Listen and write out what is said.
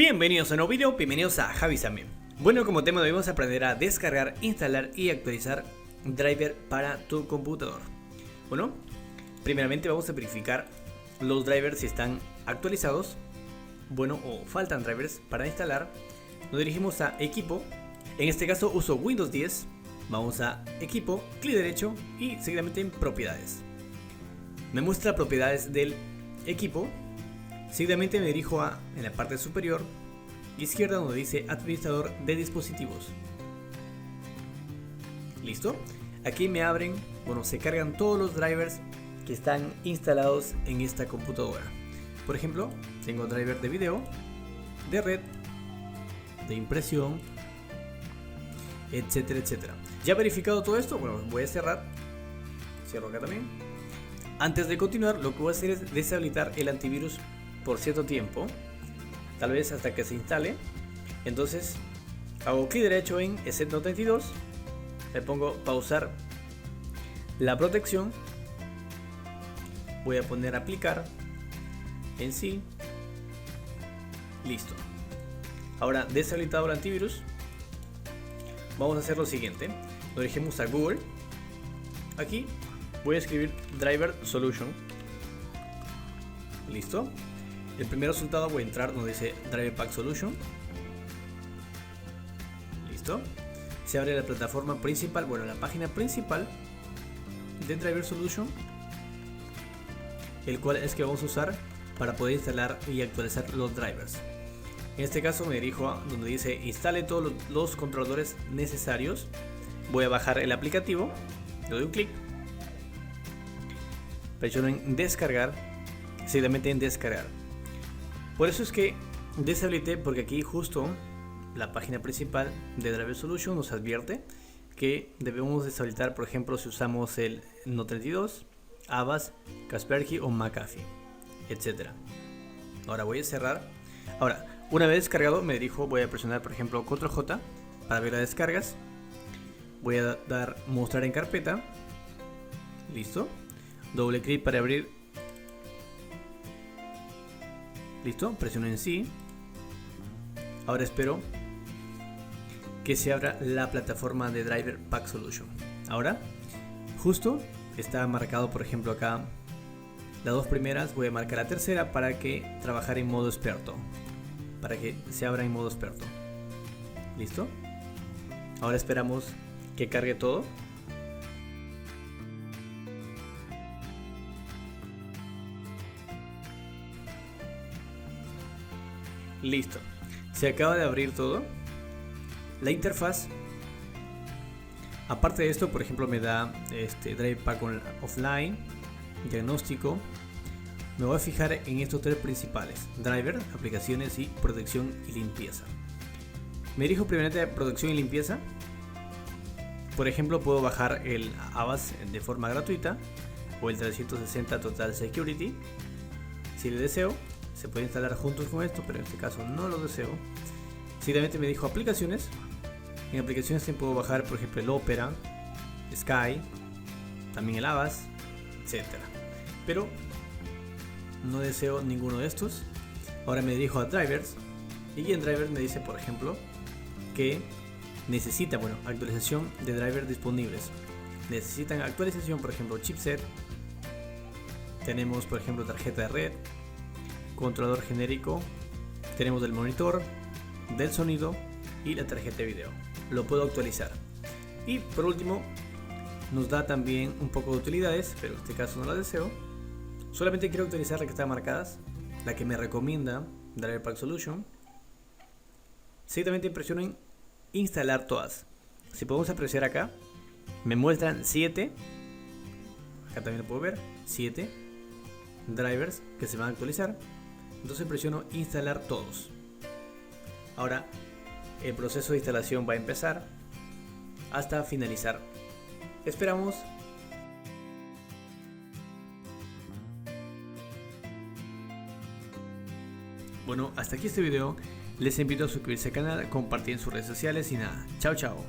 Bienvenidos a un nuevo video, bienvenidos a Javi Sammy. Bueno, como tema debemos aprender a descargar, instalar y actualizar driver para tu computador. Bueno, primeramente vamos a verificar los drivers si están actualizados. Bueno, o faltan drivers para instalar. Nos dirigimos a equipo. En este caso uso Windows 10. Vamos a equipo, clic derecho y seguidamente en propiedades. Me muestra propiedades del equipo. Seguidamente me dirijo en la parte superior izquierda donde dice administrador de dispositivos. Listo. Aquí me abren, se cargan todos los drivers que están instalados en esta computadora. Por ejemplo, tengo driver de video, de red, de impresión, etcétera, etcétera. Ya verificado todo esto, voy a cerrar. Cierro acá también. Antes de continuar, lo que voy a hacer es deshabilitar el antivirus por cierto tiempo, tal vez hasta que se instale. Entonces hago clic derecho en ESET32, le pongo pausar la protección, voy a poner aplicar en sí, listo. Ahora deshabilitado el antivirus, vamos a hacer lo siguiente. Nos dirigimos a Google. Aquí voy a escribir driver solution, listo. El primer resultado voy a entrar donde dice Driver Pack Solution. Listo. Se abre la plataforma principal, la página principal de Driver Solution, el cual es que vamos a usar para poder instalar y actualizar los drivers. En este caso me dirijo a donde dice instale todos los controladores necesarios. Voy a bajar el aplicativo, le doy un clic, presiono en descargar, seguidamente en descargar. Por eso es que deshabilité, porque aquí justo la página principal de Driver Solution nos advierte que debemos deshabilitar, por ejemplo, si usamos el No32, Avast, Kaspersky o McAfee, etc. Ahora voy a cerrar. Ahora, una vez descargado, voy a presionar, por ejemplo, Ctrl J para ver las descargas. Voy a dar mostrar en carpeta. Listo. Doble clic para abrir. Listo, presiono en sí. Ahora espero que se abra la plataforma de Driver Pack Solution. Ahora, justo está marcado, por ejemplo, acá las dos primeras. Voy a marcar la tercera para que trabajar en modo experto, para que se abra en modo experto. Listo. Ahora esperamos que cargue todo. Listo, se acaba de abrir todo. La interfaz, aparte de esto, por ejemplo, me da Driver Pack Offline, diagnóstico. Me voy a fijar en estos tres principales: driver, aplicaciones y protección y limpieza. Me dirijo primeramente a protección y limpieza. Por ejemplo, puedo bajar el Avast de forma gratuita o el 360 Total Security si le deseo. Se puede instalar juntos con esto, pero en este caso no lo deseo. Seguidamente me dijo aplicaciones. En aplicaciones puedo bajar, por ejemplo, el Opera, Sky, también el Avast, etc. Pero no deseo ninguno de estos. Ahora me dirijo a drivers. Y en drivers me dice, por ejemplo, que necesita, actualización de drivers disponibles. Necesitan actualización, por ejemplo, chipset. Tenemos, por ejemplo, tarjeta de red, controlador genérico, tenemos del monitor, del sonido y la tarjeta de video. Lo puedo actualizar. Y por último nos da también un poco de utilidades, pero en este caso no la deseo. Solamente quiero actualizar la que está marcadas, la que me recomienda Driver Pack Solution. Seguidamente presiono en instalar todas. Si podemos apreciar acá, me muestran 7. Acá también lo puedo ver, 7 drivers que se van a actualizar. Entonces presiono instalar todos. Ahora el proceso de instalación va a empezar hasta finalizar. Esperamos. Hasta aquí este video. Les invito a suscribirse al canal, compartir en sus redes sociales y nada. Chao, chao.